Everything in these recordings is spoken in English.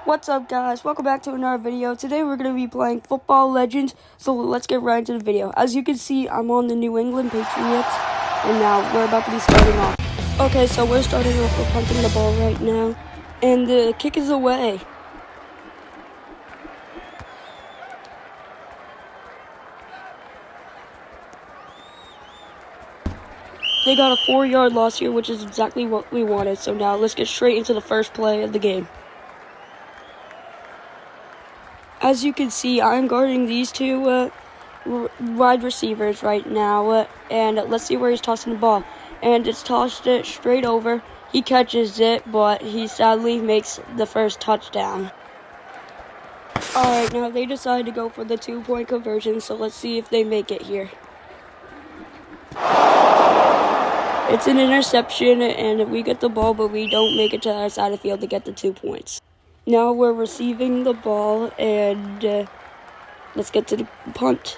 What's up, guys? Welcome back to another video. Today we're going to be playing Football Legends, so let's get right into the video. As you can see, I'm on the New England Patriots, and now we're about to be starting off. Okay, so we're starting off with punting the ball right now, and the kick is away. They got a 4-yard loss here, which is exactly what we wanted, so now let's get straight into the first play of the game. As you can see, I'm guarding these two wide receivers right now, and let's see where he's tossing the ball. And it's tossed it straight over. He catches it, but he sadly makes the first touchdown. Alright, now they decide to go for the 2-point conversion, so let's see if they make it here. It's an interception, and we get the ball, but we don't make it to our side of the field to get the 2 points. Now we're receiving the ball, and let's get to the punt.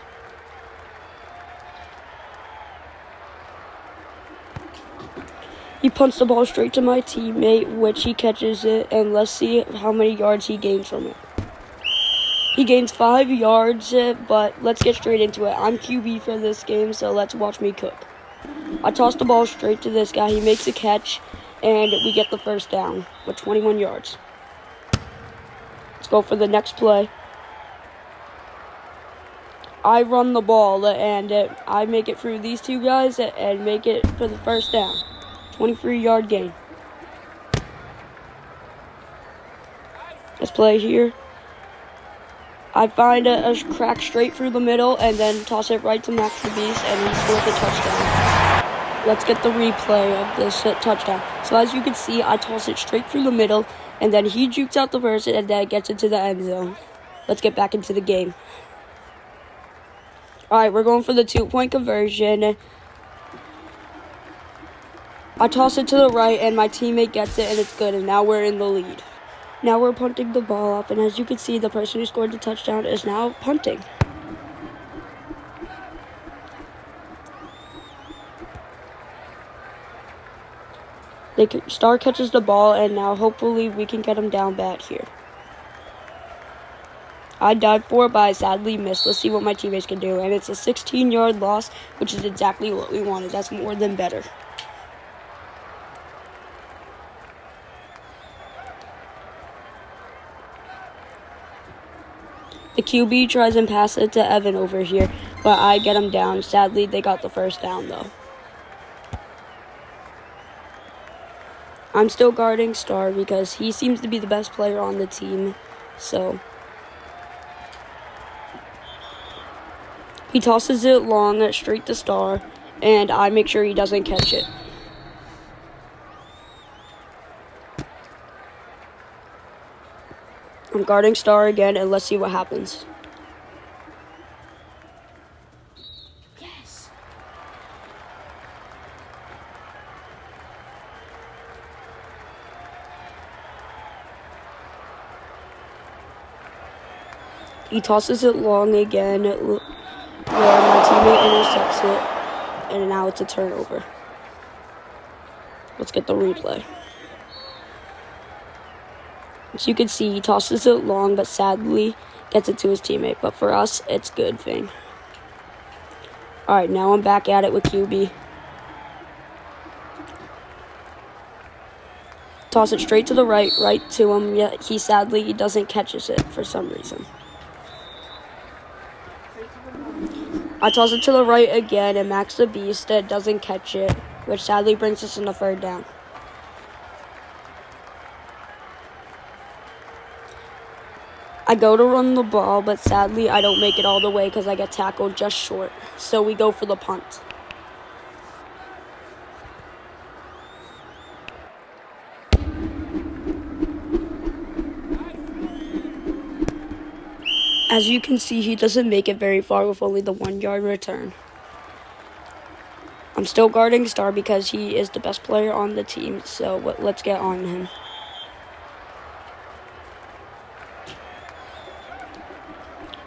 He punts the ball straight to my teammate, which he catches it, and let's see how many yards he gains from it. He gains 5 yards, but let's get straight into it. I'm QB for this game, so let's watch me cook. I toss the ball straight to this guy. He makes a catch, and we get the first down with 21 yards. Let's go for the next play. I run the ball, and I make it through these two guys and make it for the first down. 23-yard gain. Let's play here. I find a crack straight through the middle and then toss it right to Max the Beast, and he scores the touchdown. Let's get the replay of this touchdown. So as you can see, I toss it straight through the middle, and then he jukes out the person and then gets into the end zone. Let's get back into the game. Alright, we're going for the 2-point conversion. I toss it to the right, and my teammate gets it, and it's good, and now we're in the lead. Now we're punting the ball up, and as you can see, the person who scored the touchdown is now punting. Star catches the ball, and now hopefully we can get him down bad here. I dived for it, but I sadly missed. Let's see what my teammates can do, and it's a 16-yard loss, which is exactly what we wanted. That's more than better. The QB tries and passes it to Evan over here, but I get him down. Sadly, they got the first down, though. I'm still guarding Star because he seems to be the best player on the team, so. He tosses it long, straight to Star, and I make sure he doesn't catch it. I'm guarding Star again, and let's see what happens. Yes. He tosses it long again, where my teammate intercepts it, and now it's a turnover. Let's get the replay. As you can see, he tosses it long, but sadly gets it to his teammate. But for us, it's a good thing. Alright, now I'm back at it with QB. Toss it straight to the right to him, yet he sadly doesn't catch it for some reason. I toss it to the right again, and Max the Beast doesn't catch it, which sadly brings us in the third down. I go to run the ball, but sadly I don't make it all the way because I get tackled just short. So we go for the punt. As you can see, he doesn't make it very far with only the 1-yard return. I'm still guarding Star because he is the best player on the team, so let's get on him.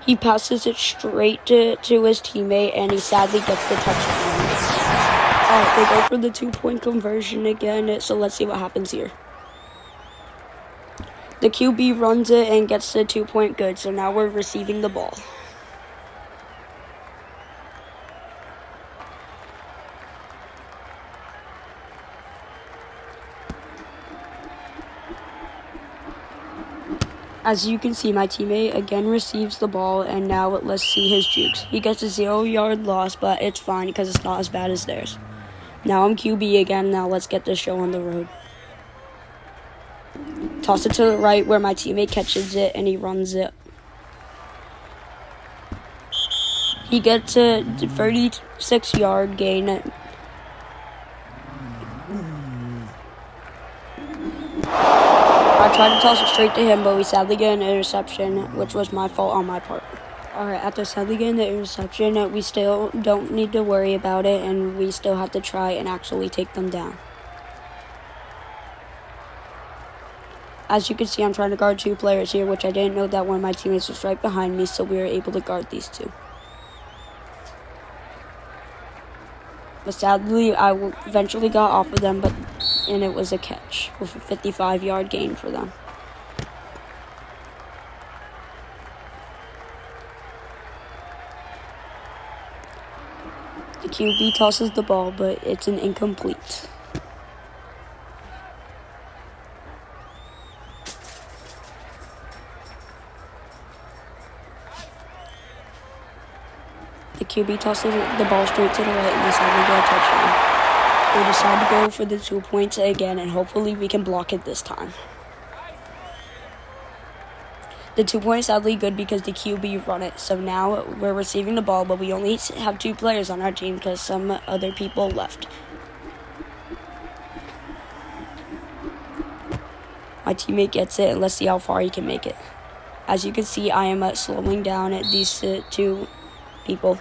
He passes it straight to his teammate, and he sadly gets the touchdown. Alright, they go for the 2-point conversion again, so let's see what happens here. The QB runs it and gets the 2-point good, so now we're receiving the ball. As you can see, my teammate again receives the ball, and now let's see his jukes. He gets a 0-yard loss, but it's fine because it's not as bad as theirs. Now I'm QB again. Now let's get this show on the road. Toss it to the right where my teammate catches it, and he runs it. He gets a 36-yard gain. I tried to toss it straight to him, but we sadly get an interception, which was my fault on my part. Alright, after sadly getting the interception, we still don't need to worry about it, and we still have to try and actually take them down. As you can see, I'm trying to guard 2 players here, which I didn't know that one of my teammates was right behind me, so we were able to guard these 2. But sadly, I eventually got off of them, and it was a catch with a 55-yard gain for them. The QB tosses the ball, but it's an incomplete. The QB tosses the ball straight to the right, and decide to get a touchdown. We decide to go for the 2 points again, and hopefully we can block it this time. The 2 points sadly good because the QB run it. So now we're receiving the ball, but we only have 2 players on our team because some other people left. My teammate gets it, and let's see how far he can make it. As you can see, I am slowing down at these 2 people.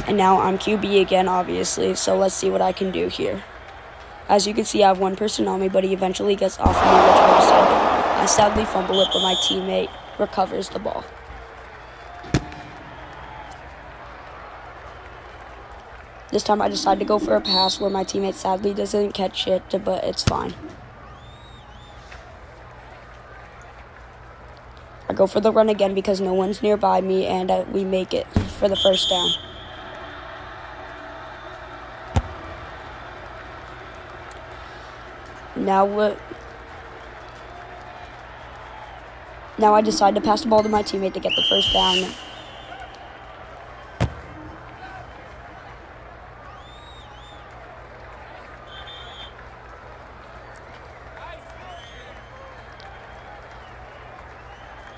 And now I'm QB again, obviously, so let's see what I can do here. As you can see, I have 1 person on me, but he eventually gets off of me, which I sadly fumble it, but my teammate recovers the ball. This time I decide to go for a pass where my teammate sadly doesn't catch it, but it's fine. I go for the run again because no one's nearby me, and we make it for the first down. Now I decide to pass the ball to my teammate to get the first down.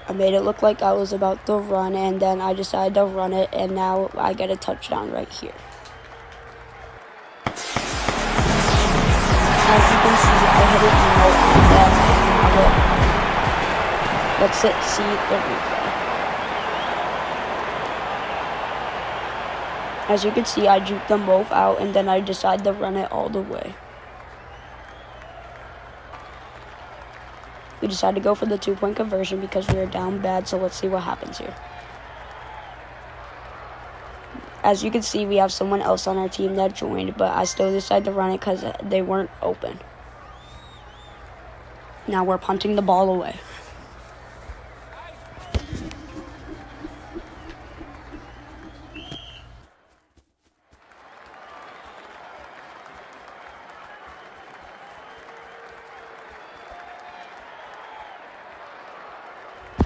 I made it look like I was about to run, and then I decided to run it, and now I get a touchdown right here. As you can see, I hit it and let's see the replay. As you can see, I juked them both out, and then I decided to run it all the way. We decided to go for the 2-point conversion because we were down bad, so let's see what happens here. As you can see, we have someone else on our team that joined, but I still decided to run it because they weren't open. Now we're punting the ball away.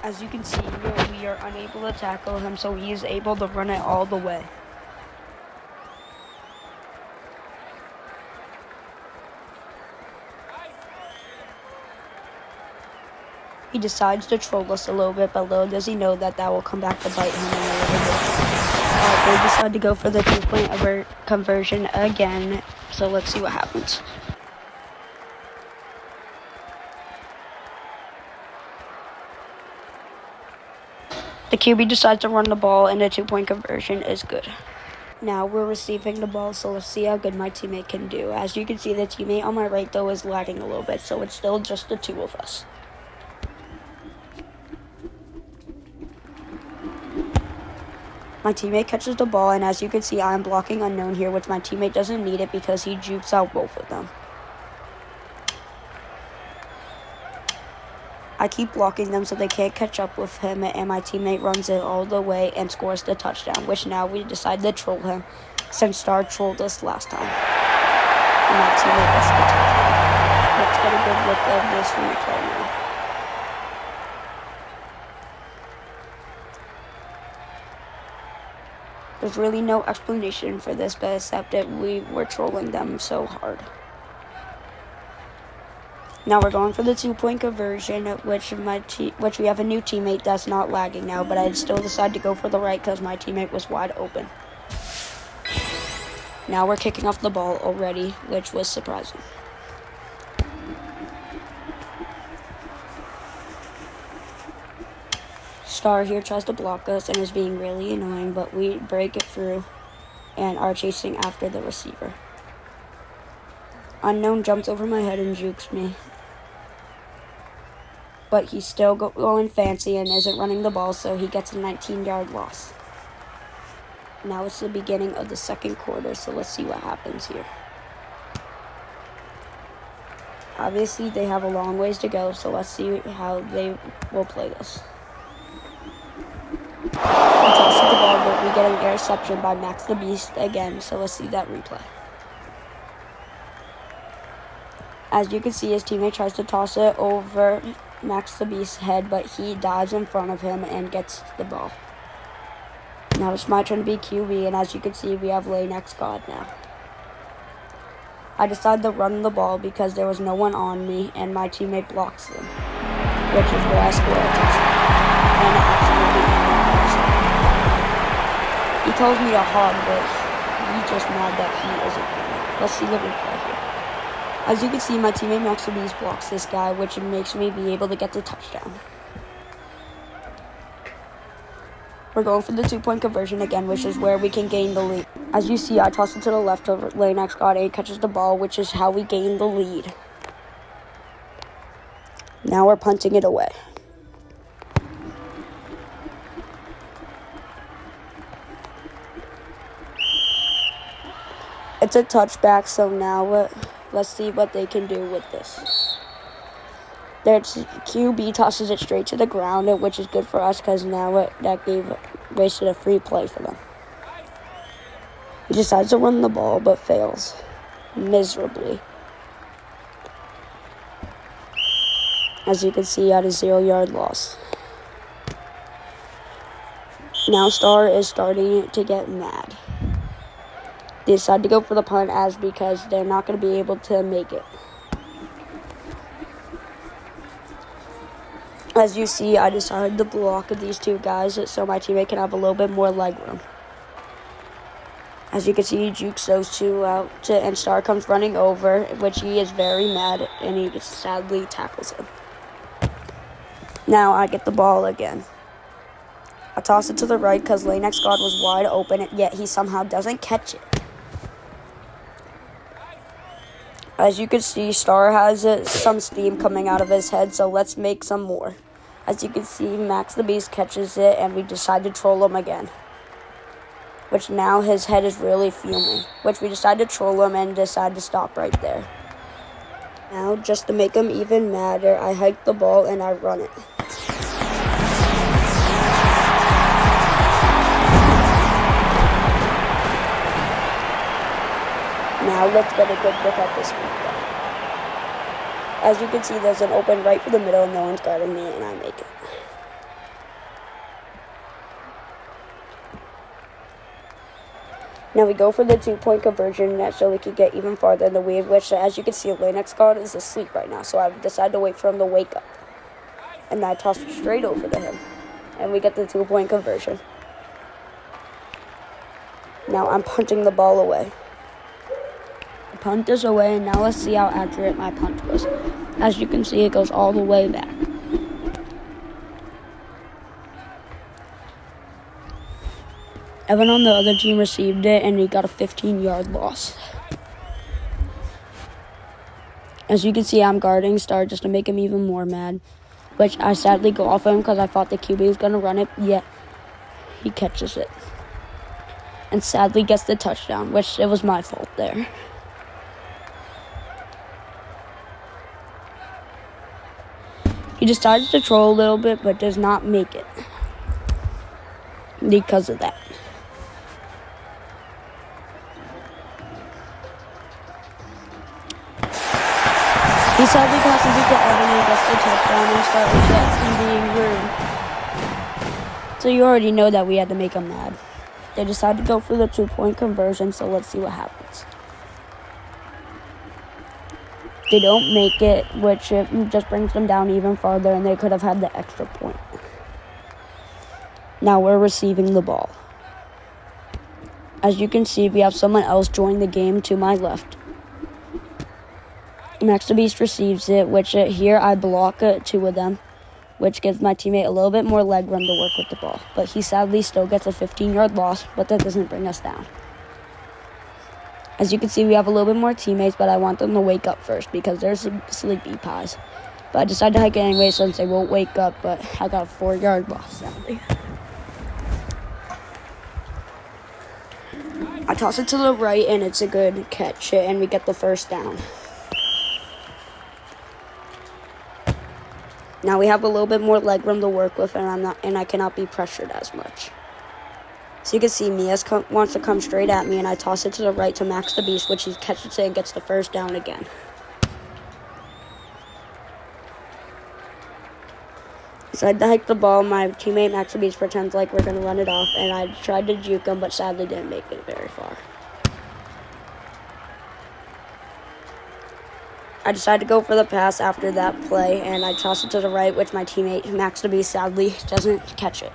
As you can see, we are unable to tackle him, so he is able to run it all the way. He decides to troll us a little bit, but little does he know that will come back to bite him in a little bit. They decide to go for the 2-point conversion again, so let's see what happens. The QB decides to run the ball, and the 2-point conversion is good. Now we're receiving the ball, so let's see how good my teammate can do. As you can see, the teammate on my right, though, is lagging a little bit, so it's still just the 2 of us. My teammate catches the ball, and as you can see, I'm blocking unknown here, which my teammate doesn't need it because he jukes out both of them. I keep blocking them so they can't catch up with him, and my teammate runs it all the way and scores the touchdown, which now we decide to troll him since Star trolled us last time. And my teammate gets the touchdown. Let's get a good look at this replay now. There's really no explanation for this, but except that we were trolling them so hard. Now we're going for the 2-point conversion, which we have a new teammate that's not lagging now, but I still decided to go for the right because my teammate was wide open. Now we're kicking off the ball already, which was surprising. Star here tries to block us and is being really annoying, but we break it through and are chasing after the receiver. Unknown jumps over my head and jukes me. But he's still going fancy and isn't running the ball, so he gets a 19-yard loss. Now it's the beginning of the second quarter, so let's see what happens here. Obviously, they have a long ways to go, so let's see how they will play this. We toss the ball, but we get an interception by Max the Beast again, so let's see that replay. As you can see, his teammate tries to toss it over Max the Beast's head, but he dives in front of him and gets the ball. Now it's my turn to be QB, and as you can see, we have Lane X God now. I decided to run the ball because there was no one on me, and my teammate blocks them, which is where I score a touchdown. And absolutely he tells me to hog, but he's just mad that he isn't winning. Let's see the replay here. As you can see, my teammate Max the Beast blocks this guy, which makes me be able to get the touchdown. We're going for the 2-point conversion again, which is where we can gain the lead. As you see, I toss it to the left of Lane X God, and he catches the ball, which is how we gain the lead. Now we're punting it away. It's a touchback, so now let's see what they can do with this. Their QB tosses it straight to the ground, which is good for us because now that wasted a free play for them. He decides to run the ball, but fails miserably. As you can see, at a 0-yard loss. Now Star is starting to get mad. They decide to go for the punt because they're not going to be able to make it. As you see, I decided to block these two guys so my teammate can have a little bit more leg room. As you can see, he jukes those two out, and Star comes running over, which he is very mad, and he sadly tackles him. Now I get the ball again. I toss it to the right because Lane X God was wide open, yet he somehow doesn't catch it. As you can see, Star has some steam coming out of his head, so let's make some more. As you can see, Max the Beast catches it, and we decide to troll him again. Which now his head is really fuming. Which we decide to troll him and decide to stop right there. Now, just to make him even madder, I hike the ball and I run it. Now let's get a good look at this replay. As you can see, there's an open right for the middle, and no one's guarding me, and I make it. Now we go for the 2-point conversion so we can get even farther in the lead, which, as you can see, Lane X God is asleep right now, so I've decided to wait for him to wake up. And I toss it straight over to him, and we get the 2-point conversion. Now I'm punting the ball away. Punt is away, and now let's see how accurate my punt was. As you can see, it goes all the way back. Evan on the other team received it, and he got a 15-yard loss. As you can see, I'm guarding Star just to make him even more mad, which I sadly go off him because I thought the QB was going to run it, yet he catches it. And sadly gets the touchdown, which it was my fault there. He decides to troll a little bit, but does not make it because of that. He sadly passes it to Evan and gets the touchdown and starts being rude. So you already know that we had to make him mad. They decide to go for the 2-point conversion, so let's see what happens. They don't make it, which just brings them down even farther, and they could have had the extra point. Now we're receiving the ball. As you can see, we have someone else join the game to my left. Max the Beast receives it, which here I block 2 of them, which gives my teammate a little bit more leg room to work with the ball. But he sadly still gets a 15-yard loss, but that doesn't bring us down. As you can see, we have a little bit more teammates, but I want them to wake up first because they're sleepy pies. But I decided to hike it anyway since they won't wake up, but I got a 4-yard loss sadly. I toss it to the right, and it's a good catch, and we get the first down. Now we have a little bit more leg room to work with, and I cannot be pressured as much. So you can see Mia wants to come straight at me, and I toss it to the right to Max the Beast, which he catches it and gets the first down again. So I hike the ball. My teammate Max the Beast pretends like we're going to run it off, and I tried to juke him, but sadly didn't make it very far. I decided to go for the pass after that play, and I toss it to the right, which my teammate Max the Beast sadly doesn't catch it.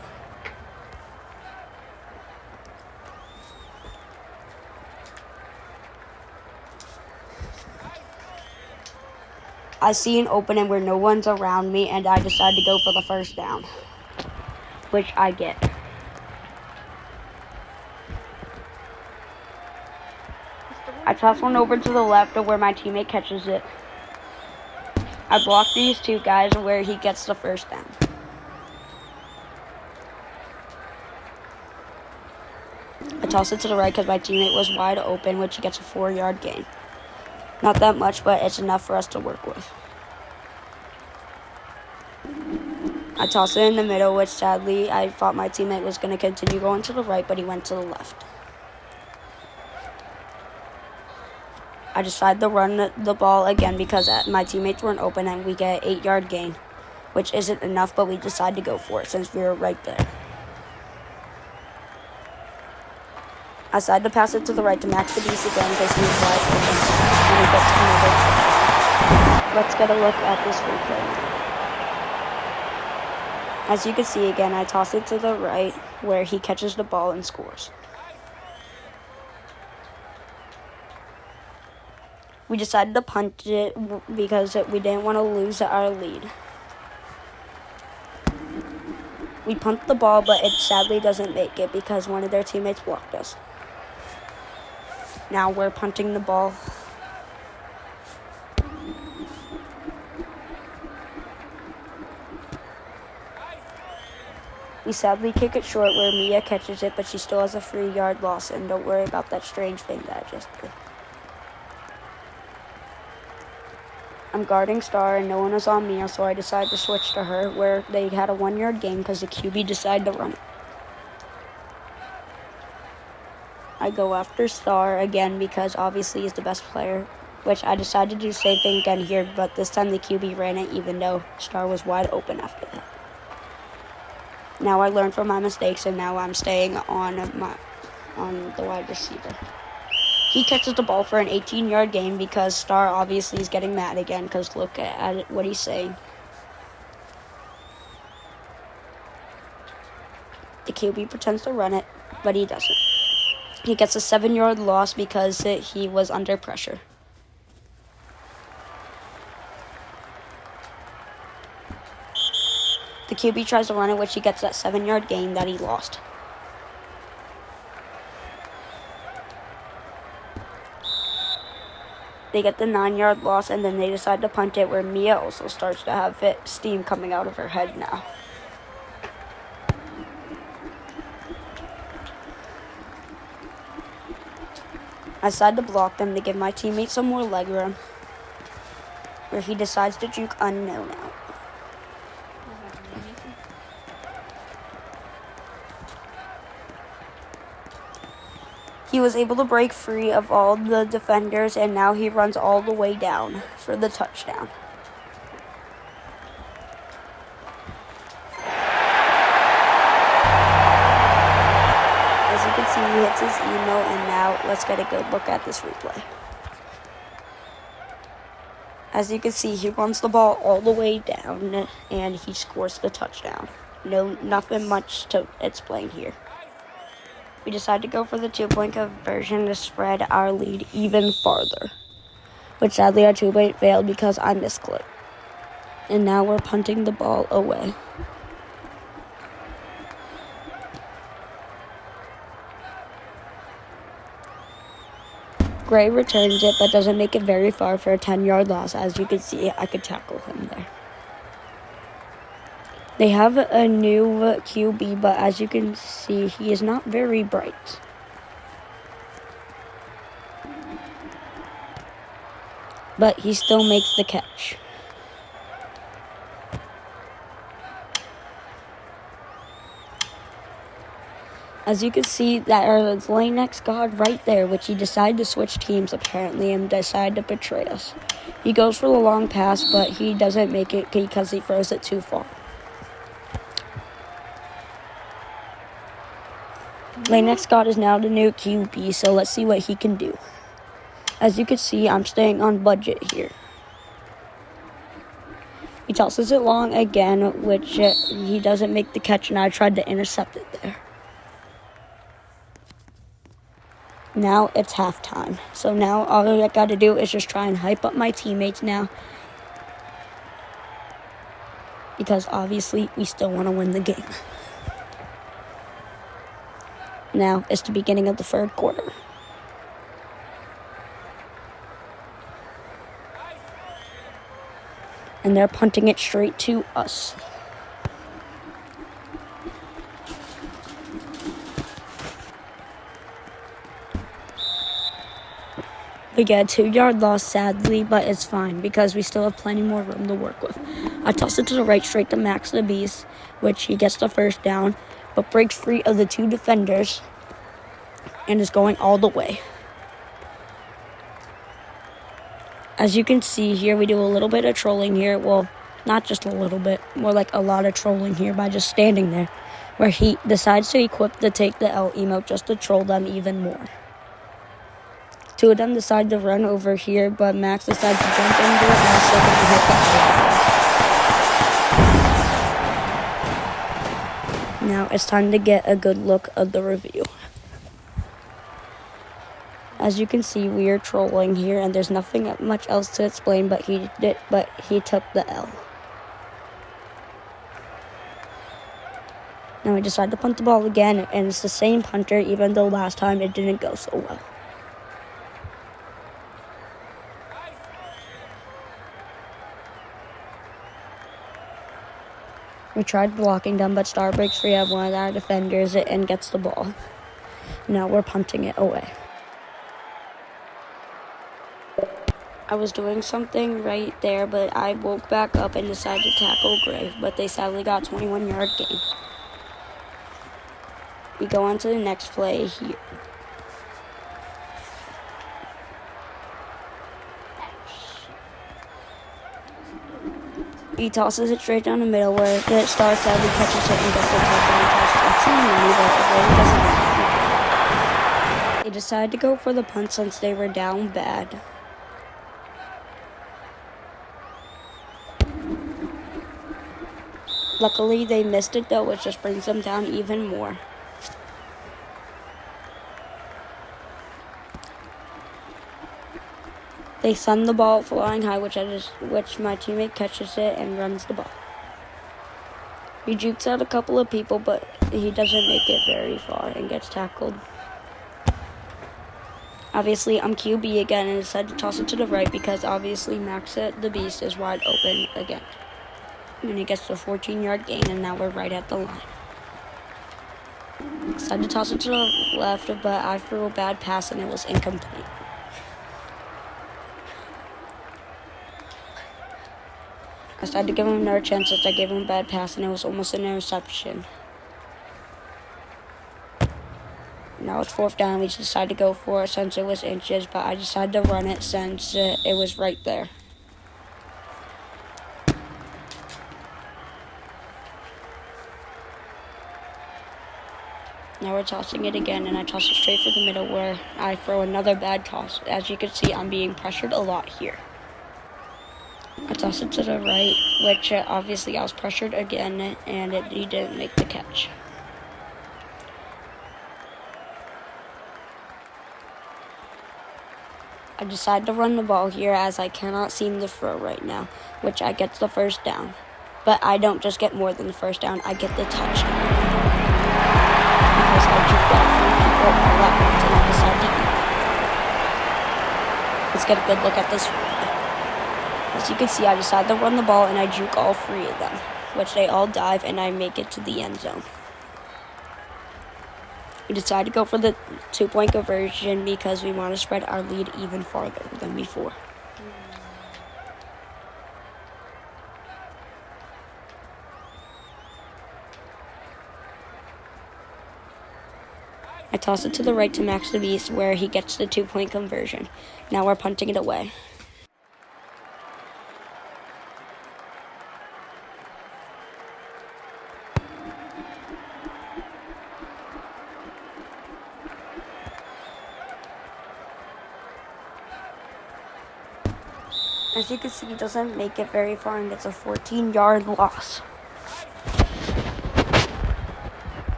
I see an opening where no one's around me, and I decide to go for the first down, which I get. I toss one over to the left where my teammate catches it. I block these 2 guys where he gets the first down. I toss it to the right because my teammate was wide open, which he gets a 4-yard gain. Not that much, but it's enough for us to work with. I toss it in the middle, which sadly I thought my teammate was going to continue going to the right, but he went to the left. I decide to run the ball again because my teammates weren't open, and we get an 8-yard gain, which isn't enough, but we decide to go for it since we were right there. I decide to pass it to the right to Max the Beast again because he was wide open, and he gets another touchdown. Let's get a look at this replay. As you can see again, I toss it to the right where he catches the ball and scores. We decided to punt it because we didn't want to lose our lead. We punt the ball, but it sadly doesn't make it because one of their teammates blocked us. Now we're punting the ball. We sadly kick it short where Mia catches it, but she still has a 3-yard loss, and don't worry about that strange thing that I just did. I'm guarding Star, and no one is on Mia, so I decided to switch to her, where they had a 1-yard gain because the QB decided to run it. I go after Star again because obviously he's the best player, which I decided to do the same thing again here, but this time the QB ran it even though Star was wide open after that. Now I learned from my mistakes, and now I'm staying on the wide receiver. He catches the ball for an 18-yard gain because Star obviously is getting mad again because look at what he's saying. The QB pretends to run it, but he doesn't. He gets a 7-yard loss because he was under pressure. The QB tries to run it, which he gets that 7-yard gain that he lost. They get the 9-yard loss, and then they decide to punt it, where Mia also starts to have steam coming out of her head now. I decide to block them to give my teammate some more leg room, where he decides to juke unknown out. He was able to break free of all the defenders, and now he runs all the way down for the touchdown. As you can see, he hits his emo, and now let's get a good look at this replay. As you can see, he runs the ball all the way down, and he scores the touchdown. Nothing much to explain here. We decided to go for the 2-point conversion to spread our lead even farther, which sadly our 2-point failed because I misclicked. And now we're punting the ball away. Gray returns it, but doesn't make it very far for a 10-yard loss. As you can see, I could tackle him there. They have a new QB, but as you can see, he is not very bright. But he still makes the catch. As you can see, that lane next guard right there, which he decided to switch teams apparently and decided to betray us. He goes for the long pass, but he doesn't make it because he throws it too far. Lane next guard is now the new QB, so let's see what he can do. As you can see, I'm staying on budget here. He tosses it long again, which he doesn't make the catch, and I tried to intercept it there. Now it's halftime. So now all I got to do is just try and hype up my teammates now, because obviously we still want to win the game. Now it's the beginning of the third quarter. And they're punting it straight to us. We get a 2-yard loss, sadly, but it's fine because we still have plenty more room to work with. I toss it to the right, straight to Max the Beast, which he gets the first down, but breaks free of the 2 defenders and is going all the way. As you can see here, we do a little bit of trolling here. Well, not just a little bit, more like a lot of trolling here by just standing there, where he decides to equip the Take the L emote just to troll them even more. 2 of them decide to run over here, but Max decides to jump into it, and I'm still going to hit that. Now it's time to get a good look of the review. As you can see, we are trolling here, and there's nothing much else to explain, but he took the L. Now we decide to punt the ball again, and it's the same punter, even though last time it didn't go so well. We tried blocking them, but Star breaks free of one of our defenders and gets the ball. Now we're punting it away. I was doing something right there, but I woke back up and decided to tackle Gray, but they sadly got 21-yard gain. We go on to the next play here. He tosses it straight down the middle where the Star sadly catches it and gets the touchdown. They decided to go for the punt since they were down bad. Luckily, they missed it though, which just brings them down even more. They send the ball flying high, which my teammate catches it and runs the ball. He jukes out a couple of people, but he doesn't make it very far and gets tackled. Obviously, I'm QB again and decided to toss it to the right because obviously Max the Beast is wide open again. And he gets the 14-yard gain, and now we're right at the line. Decided to toss it to the left, but I threw a bad pass and it was incomplete. I decided to give him another chance since I gave him a bad pass and it was almost an interception. Now it's 4th down. We decided to go for it since it was inches, but I decided to run it since it was right there. Now we're tossing it again, and I toss it straight for the middle where I throw another bad toss. As you can see, I'm being pressured a lot here. I toss it to the right, which obviously I was pressured again, and he didn't make the catch. I decide to run the ball here as I cannot seem to throw right now, which I get the 1st down. But I don't just get more than the 1st down, I get the touchdown. Because I juked out 3 people all at once and I decided to eat. Let's get a good look at this. As you can see, I decided to run the ball and I juke all 3 of them, which they all dive and I make it to the end zone. We decided to go for the 2-point conversion because we want to spread our lead even farther than before. I toss it to the right to Max the Beast where he gets the 2-point conversion. Now we're punting it away. As you can see, he doesn't make it very far and gets a 14-yard loss.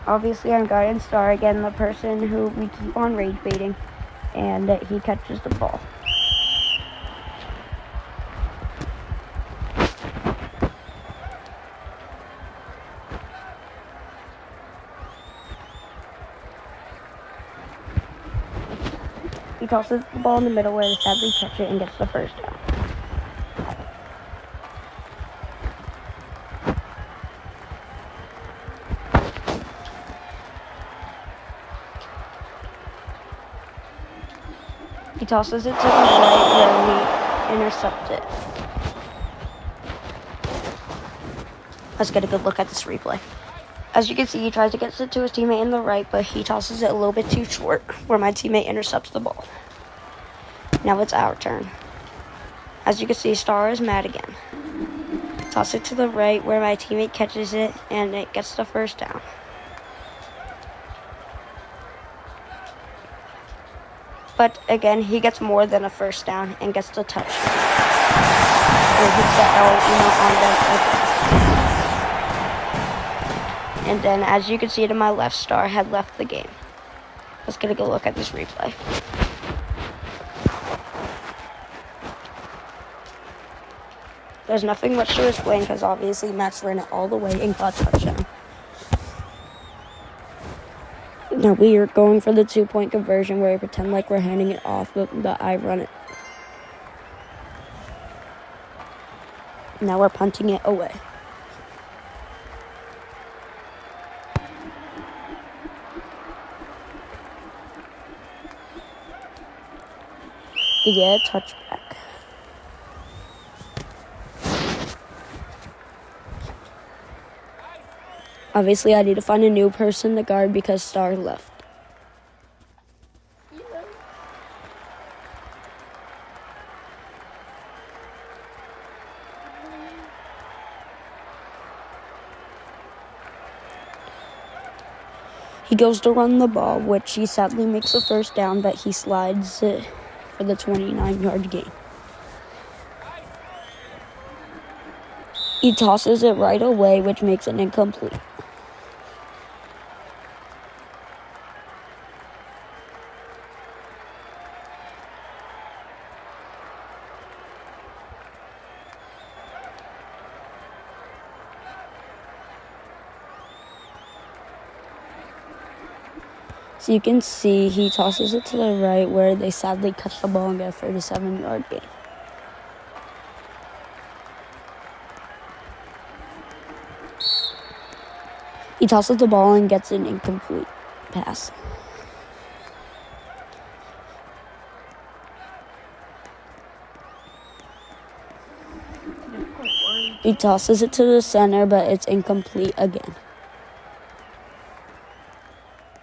Obviously, I'm guiding Star again, the person who we keep on rage baiting, and he catches the ball. He tosses the ball in the middle where they sadly catch it and gets the 1st down. He tosses it to the right where we intercept it. Let's get a good look at this replay. As you can see, he tries to get it to his teammate in the right, but he tosses it a little bit too short, where my teammate intercepts the ball. Now it's our turn. As you can see, Star is mad again. Toss it to the right, where my teammate catches it, and it gets the 1st down. But again, he gets more than a 1st down and gets the touchdown. Where he hits the L on them. And then, as you can see to my left, Star had left the game. Let's get a good look at this replay. There's nothing much to explain because obviously Max ran it all the way and got touchdown. Now we are going for the 2-point conversion where we pretend like we're handing it off, but I run it. Now we're punting it away. We get a touchback. Obviously, I need to find a new person to guard because Star left. He goes to run the ball, which he sadly makes a 1st down, but he slides it for the 29-yard gain. He tosses it right away, which makes it incomplete. So you can see he tosses it to the right where they sadly catch the ball and get a 37-yard gain. He tosses the ball and gets an incomplete pass. He tosses it to the center, but it's incomplete again.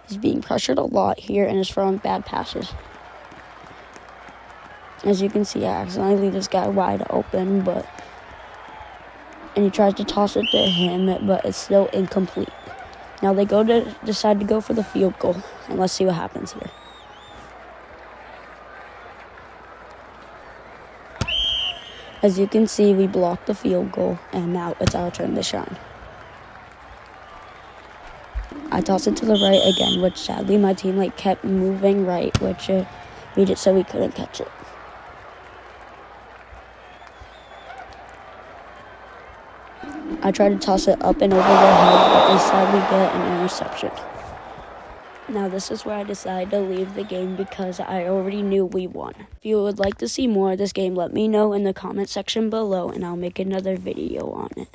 He's being pressured a lot here and is throwing bad passes. As you can see, I accidentally leave this guy wide open, and he tries to toss it to him, but it's still incomplete. Now they decide to go for the field goal, and let's see what happens here. As you can see, we blocked the field goal, and now it's our turn to shine. I toss it to the right again, which sadly my teammate kept moving right, which made it so we couldn't catch it. I tried to toss it up and over their head, but they sadly get an interception. Now this is where I decided to leave the game because I already knew we won. If you would like to see more of this game, let me know in the comment section below and I'll make another video on it.